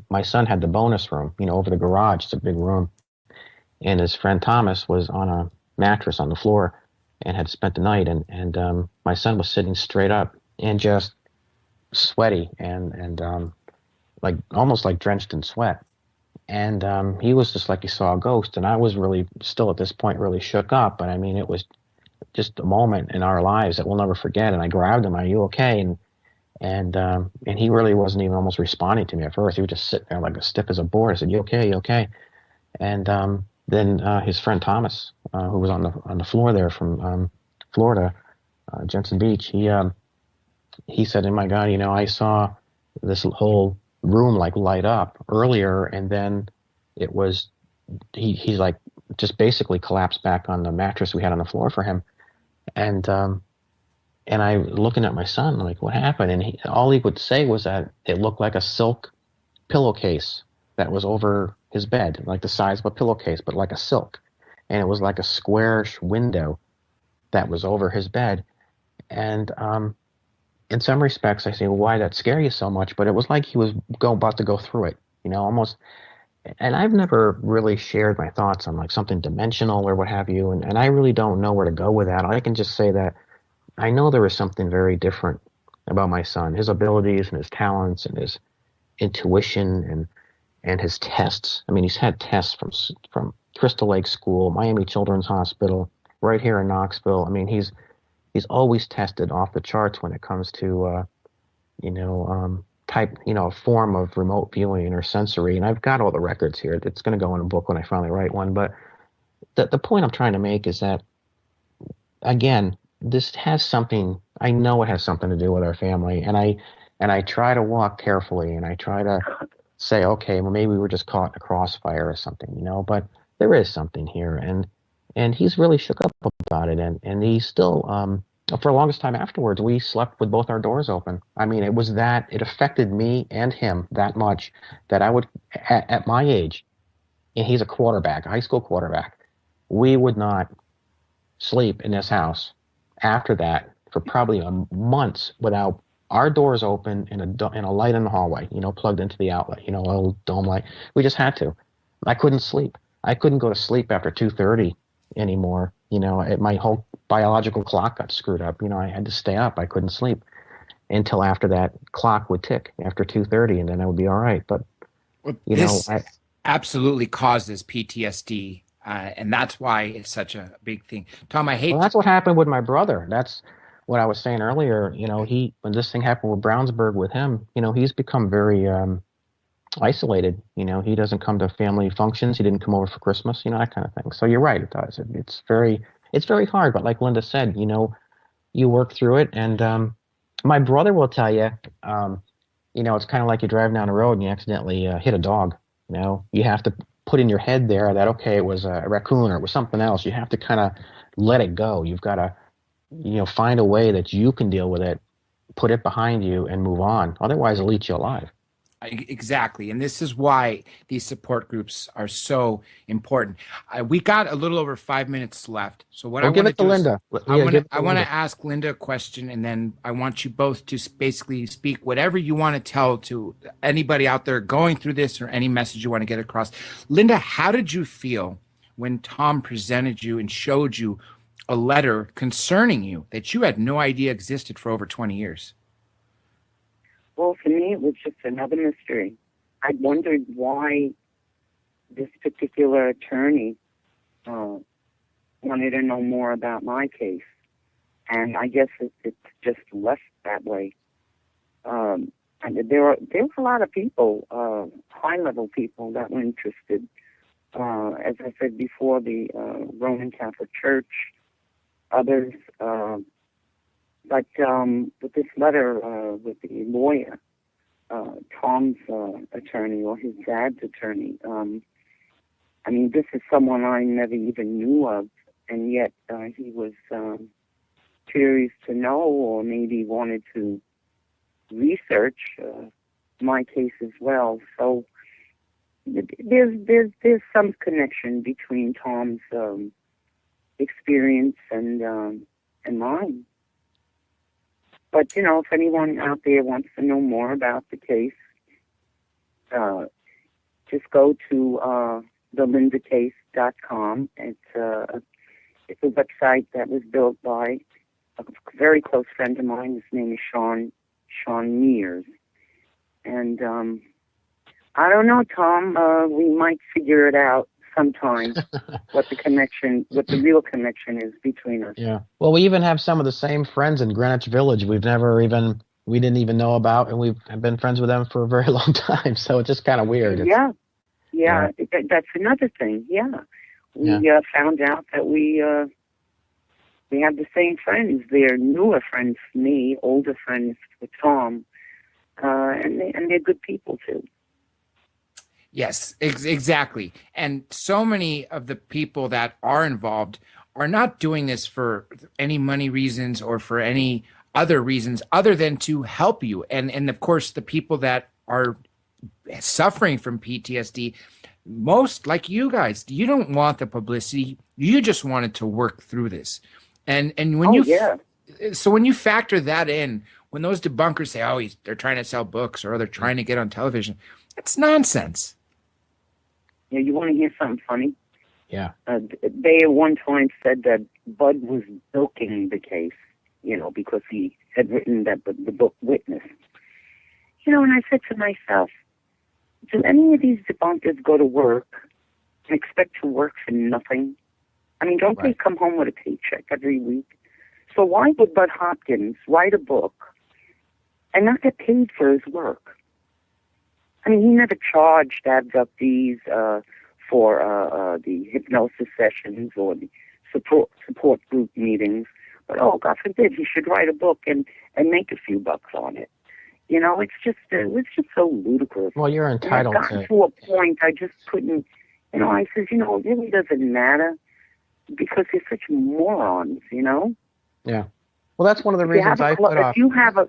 my son had the bonus room, over the garage. It's a big room, and his friend Thomas was on a mattress on the floor and had spent the night, and my son was sitting straight up and just sweaty and like almost like drenched in sweat. And he was just like he saw a ghost, and I was really still at this point really shook up. But I mean, it was just a moment in our lives that we'll never forget. And I grabbed him. Are you okay? And he really wasn't even almost responding to me at first. He was just sitting there like as stiff as a board. I said, "You okay? You okay?" And then his friend Thomas, who was on the floor there from Florida, Jensen Beach, he said, "Oh my God, I saw this whole room like light up earlier, and then it was he's like just basically collapsed back on the mattress we had on the floor for him." And I looking at my son like, what happened? And all he would say was that it looked like a silk pillowcase that was over his bed, like the size of a pillowcase, but like a silk. And it was like a squarish window that was over his bed. And in some respects, I say, well, why did that scare you so much? But it was like he was about to go through it, almost. And I've never really shared my thoughts on like something dimensional or what have you. And I really don't know where to go with that. I can just say that I know there is something very different about my son, his abilities and his talents and his intuition and his tests. I mean, he's had tests from Crystal Lake School, Miami Children's Hospital, right here in Knoxville. I mean, he's always tested off the charts when it comes to, a form of remote viewing or sensory. And I've got all the records here. It's going to go in a book when I finally write one. But the point I'm trying to make is that, again, this has something, I know it has something to do with our family. And I try to walk carefully, and I try to say, okay, well, maybe we were just caught in a crossfire or something, but there is something here. And he's really shook up about it. And he's still, for the longest time afterwards, we slept with both our doors open. I mean, it affected me and him that much that I would, at my age, and he's a quarterback, a high school quarterback, we would not sleep in this house after that for probably months without our doors open and a light in the hallway, plugged into the outlet, a little dome light. We just had to. I couldn't sleep. I couldn't go to sleep after 2:30 anymore. My whole biological clock got screwed up. I had to stay up. I couldn't sleep. until after that clock would tick after 2:30, and then I would be all right. But This absolutely causes PTSD, and that's why it's such a big thing. Thom, I hate. That's what happened with my brother. That's what I was saying earlier. When this thing happened with Brownsburg with him, he's become very isolated. He doesn't come to family functions. He didn't come over for Christmas. That kind of thing. So you're right. It does. It's very hard. But like Linda said, you work through it. And my brother will tell you, it's kind of like you're driving down the road and you accidentally hit a dog. You have to put in your head there that, okay, it was a raccoon or it was something else. You have to kind of let it go. You've got to, find a way that you can deal with it, put it behind you and move on. Otherwise, it'll eat you alive. Exactly. And this is why these support groups are so important. We got a little over 5 minutes left. So what I want to do Linda. I want to ask Linda a question, and then I want you both to basically speak whatever you want to tell to anybody out there going through this or any message you want to get across. Linda, how did you feel when Thom presented you and showed you a letter concerning you that you had no idea existed for over 20 years? Well, for me, it was just another mystery. I wondered why this particular attorney wanted to know more about my case. And I guess it's just left that way. And there were a lot of people, high-level people that were interested. As I said before, the Roman Catholic Church, others. But with this letter with the lawyer, Tom's attorney or his dad's attorney, this is someone I never even knew of, and yet he was curious to know or maybe wanted to research my case as well. So there's some connection between Tom's experience and mine. But, if anyone out there wants to know more about the case, just go to thelindacase.com. It's a website that was built by a very close friend of mine. His name is Sean Mears. And I don't know, Thom, we might figure it out sometime what the real connection is between us. Yeah. Well, we even have some of the same friends in Greenwich Village we didn't even know about, and we've been friends with them for a very long time. So it's just kind of weird. Yeah. That's another thing. Yeah. We found out that we have the same friends. They're newer friends for me, older friends for Thom, and they're good people too. Yes, exactly. And so many of the people that are involved are not doing this for any money reasons or for any other reasons other than to help you. And of course, the people that are suffering from PTSD, most like you guys, you don't want the publicity. You just wanted to work through this. And when so when you factor that in, when those debunkers say, they're trying to sell books or they're trying to get on television, it's nonsense. Yeah, you want to hear something funny? Yeah. They at one time said that Bud was bilking the case, because he had written the book Witness. And I said to myself, do any of these debunkers go to work and expect to work for nothing? Don't they come home with a paycheck every week? So why would Bud Hopkins write a book and not get paid for his work? He never charged abductees for the hypnosis sessions or the support group meetings. But, God forbid, he should write a book and make a few bucks on it. It's just so ludicrous. Well, you're entitled to. I've gotten to a point I just couldn't, I says, it really doesn't matter because they're such morons, Yeah. Well, that's one of the reasons I put off. If you have a,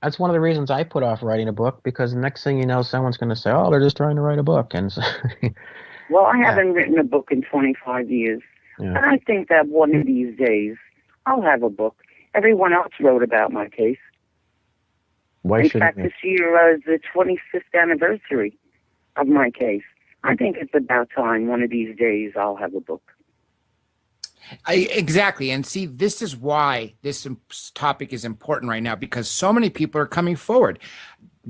That's one of the reasons I put off writing a book, because the next thing you know, someone's going to say, they're just trying to write a book. And so, well, I haven't written a book in 25 years. Yeah. But I think that one of these days, I'll have a book. Everyone else wrote about my case. In fact, this year is the 25th anniversary of my case. I think it's about time one of these days I'll have a book. Exactly. And see, this is why this topic is important right now, because so many people are coming forward.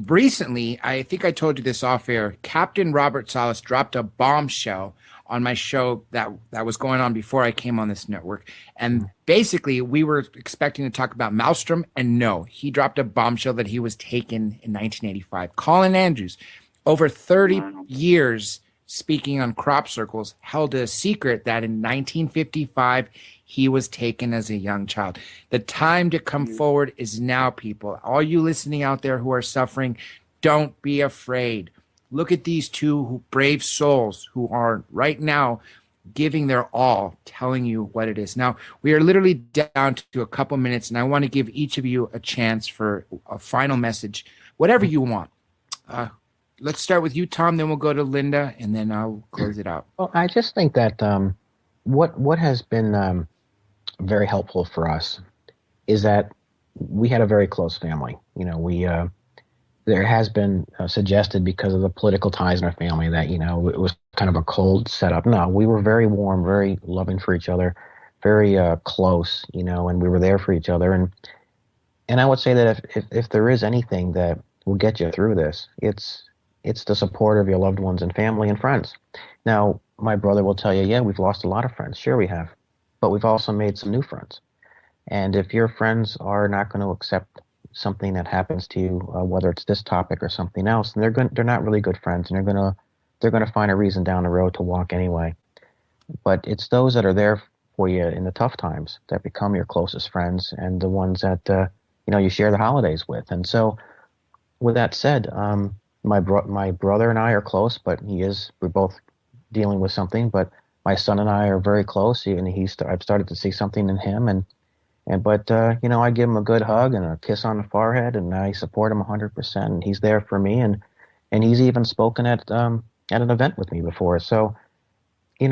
Recently, I think I told you this off air, Captain Robert Salas dropped a bombshell on my show that was going on before I came on this network. And basically, we were expecting to talk about Maelstrom, and no, he dropped a bombshell that he was taken in 1985. Colin Andrews, over 30 years speaking on crop circles, held a secret that in 1955 he was taken as a young child. The time to come forward is now, people. All you listening out there who are suffering, don't be afraid. Look at these two brave souls who are right now giving their all, telling you what it is. Now, we are literally down to a couple minutes, and I want to give each of you a chance for a final message, whatever you want. Let's start with you, Thom, then we'll go to Linda, and then I'll close it out. Well, I just think that what has been very helpful for us is that we had a very close family. We there has been suggested because of the political ties in our family that it was kind of a cold setup. No, we were very warm, very loving for each other, very close. And we were there for each other. And I would say that if there is anything that will get you through this, it's the support of your loved ones and family and friends. Now, my brother will tell you, yeah, we've lost a lot of friends. Sure, we have. But we've also made some new friends. And if your friends are not going to accept something that happens to you, whether it's this topic or something else, then they're not really good friends, and they're gonna find a reason down the road to walk anyway. But it's those that are there for you in the tough times that become your closest friends and the ones that you share the holidays with. And so, with that said, my brother and I are close, but we're both dealing with something. But my son and I are very close, and I've started to see something in him, but I give him a good hug and a kiss on the forehead, and I support him 100%. And he's there for me, and he's even spoken at an event with me before. So, it's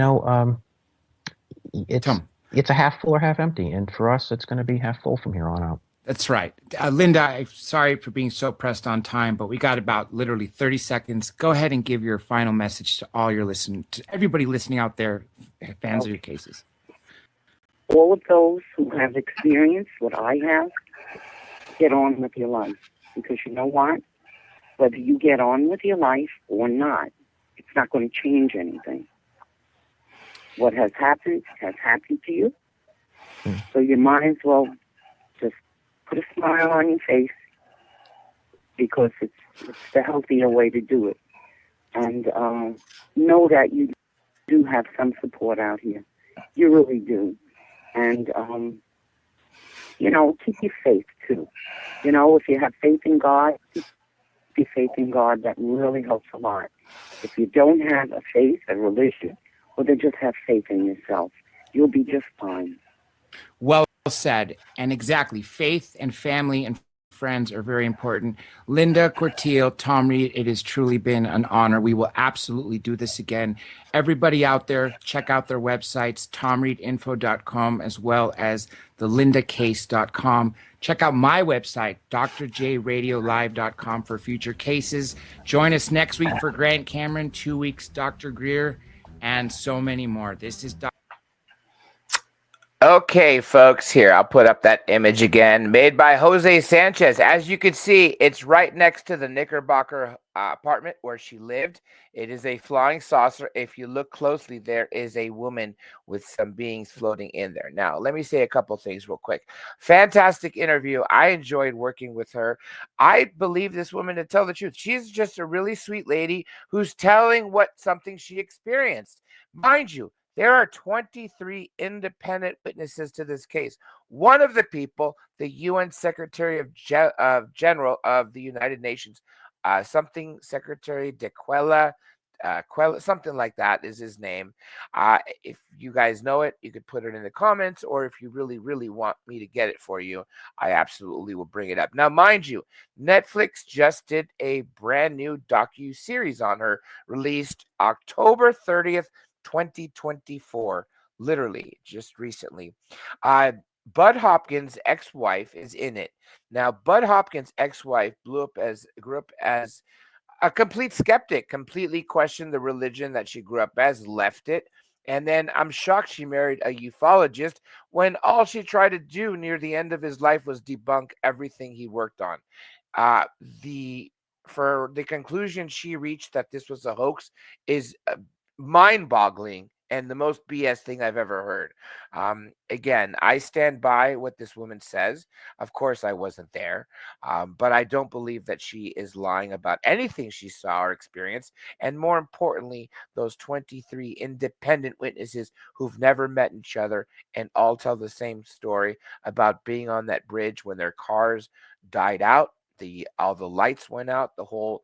a half full or half empty, and for us, it's going to be half full from here on out. That's right. Linda, I'm sorry for being so pressed on time, but we got about literally 30 seconds. Go ahead and give your final message to all your to everybody listening out there, fans of your cases. All of those who have experienced what I have, get on with your life. Because you know what? Whether you get on with your life or not, it's not going to change anything. What has happened to you. So you might as well just put a smile on your face, because it's the healthier way to do it. And know that you do have some support out here. You really do. And, keep your faith, too. If you have faith in God, keep your faith in God. That really helps a lot. If you don't have a faith, a religion, well, then just have faith in yourself. You'll be just fine. Well said. And exactly, faith and family and friends are very important. Linda Corteil, Thom Reed, it has truly been an honor. We will absolutely do this again. Everybody out there, check out their websites, thomreedinfo.com, as well as thelindacase.com. Check out my website, drjradiolive.com, for future cases. Join us next week for Grant Cameron, 2 weeks, Dr. Greer, and so many more. This is Okay, folks, here, I'll put up that image again, made by Jose Sanchez. As you can see, it's right next to the Knickerbocker apartment where she lived. It is a flying saucer. If you look closely, there is a woman with some beings floating in there. Now, let me say a couple things real quick. Fantastic interview. I enjoyed working with her. I believe this woman, to tell the truth, she's just a really sweet lady who's telling something she experienced. Mind you, there are 23 independent witnesses to this case. One of the people, the UN Secretary of General of the United Nations, Secretary de Quella, something like that is his name. If you guys know it, you could put it in the comments, or if you really, really want me to get it for you, I absolutely will bring it up. Now, mind you, Netflix just did a brand new docu-series on her, released October 30th, 2024, literally just recently. Bud Hopkins' ex-wife is in it. Now, Bud Hopkins' ex-wife grew up as a complete skeptic, completely questioned the religion that she grew up as, left it, And then I'm shocked she married a ufologist when all she tried to do near the end of his life was debunk everything he worked on. Uh, the for the conclusion she reached that this was a hoax is mind-boggling and the most BS thing I've ever heard. Again, I stand by what this woman says. Of course, I wasn't there, but I don't believe that she is lying about anything she saw or experienced. And more importantly, those 23 independent witnesses who've never met each other and all tell the same story about being on that bridge when their cars died out. All the lights went out. The whole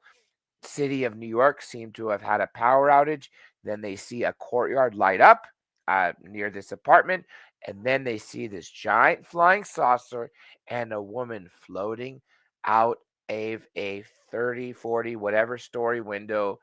city of New York seemed to have had a power outage. Then they see a courtyard light up near this apartment. And then they see this giant flying saucer and a woman floating out of a 30, 40, whatever story window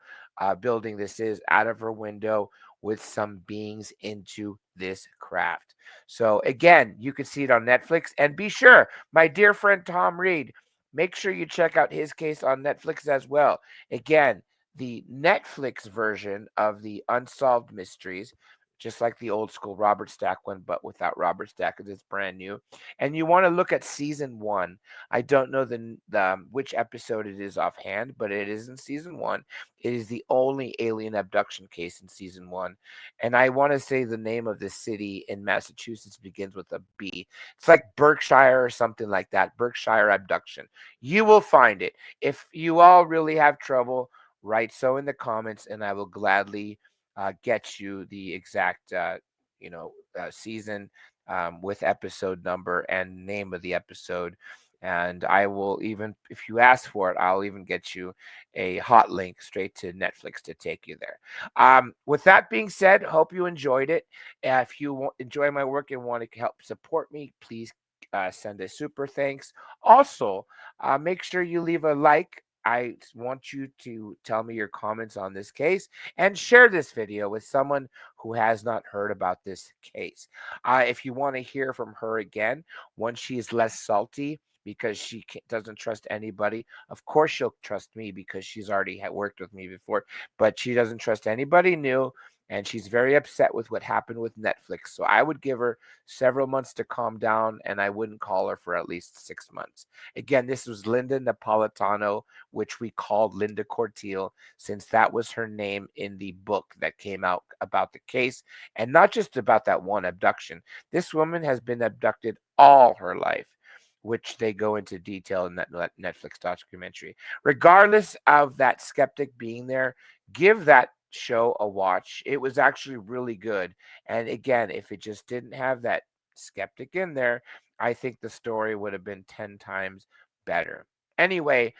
building this is, out of her window with some beings into this craft. So, again, you can see it on Netflix. And be sure, my dear friend Tom Reed, make sure you check out his case on Netflix as well. Again, the Netflix version of the Unsolved Mysteries, just like the old school Robert Stack one, but without Robert Stack because it's brand new. And you want to look at season one. I don't know the which episode it is offhand, but it is in season one. It is the only alien abduction case in season one. And I want to say the name of the city in Massachusetts begins with a B. It's like Berkshire or something like that. Berkshire Abduction. You will find it. If you all really have trouble, write so in the comments, and I will gladly get you the exact, season with episode number and name of the episode. And I will even, if you ask for it, I'll even get you a hot link straight to Netflix to take you there. With that being said, hope you enjoyed it. If you enjoy my work and want to help support me, please send a super thanks. Also, make sure you leave a like. I want you to tell me your comments on this case and share this video with someone who has not heard about this case. If you want to hear from her again, once she is less salty because she doesn't trust anybody, of course she'll trust me because she's already worked with me before, but she doesn't trust anybody new. And she's very upset with what happened with Netflix. So I would give her several months to calm down, and I wouldn't call her for at least 6 months. Again, this was Linda Napolitano, which we called Linda Corteil, since that was her name in the book that came out about the case, and not just about that one abduction. This woman has been abducted all her life, which they go into detail in that Netflix documentary. Regardless of that skeptic being there, give that show a watch. It was actually really good. And again, if it just didn't have that skeptic in there, I think the story would have been 10 times better. Anyway,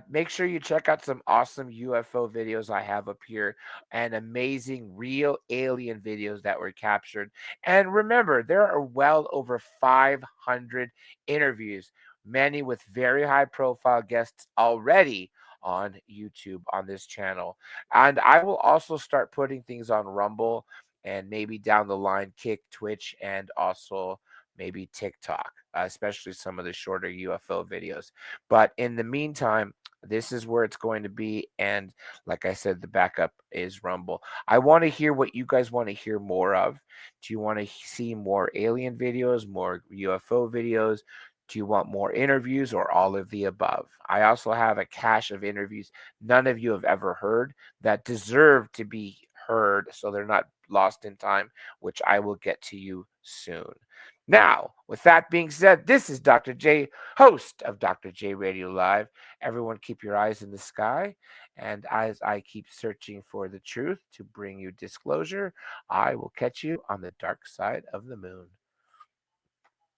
make sure you check out some awesome UFO videos I have up here and amazing real alien videos that were captured. And remember, there are well over 500 interviews, many with very high profile guests already on YouTube on this channel. And I will also start putting things on Rumble and maybe down the line Kick, Twitch, and also maybe TikTok, especially some of the shorter UFO videos. But in the meantime, this is where it's going to be. And like I said, the backup is Rumble. I want to hear what you guys want to hear more of. Do you want to see more alien videos, more UFO videos? Do you want more interviews or all of the above? I also have a cache of interviews none of you have ever heard that deserve to be heard so they're not lost in time, which I will get to you soon. Now, with that being said, this is Dr. J, host of Dr. J Radio Live. Everyone, keep your eyes in the sky. And as I keep searching for the truth to bring you disclosure, I will catch you on the dark side of the moon.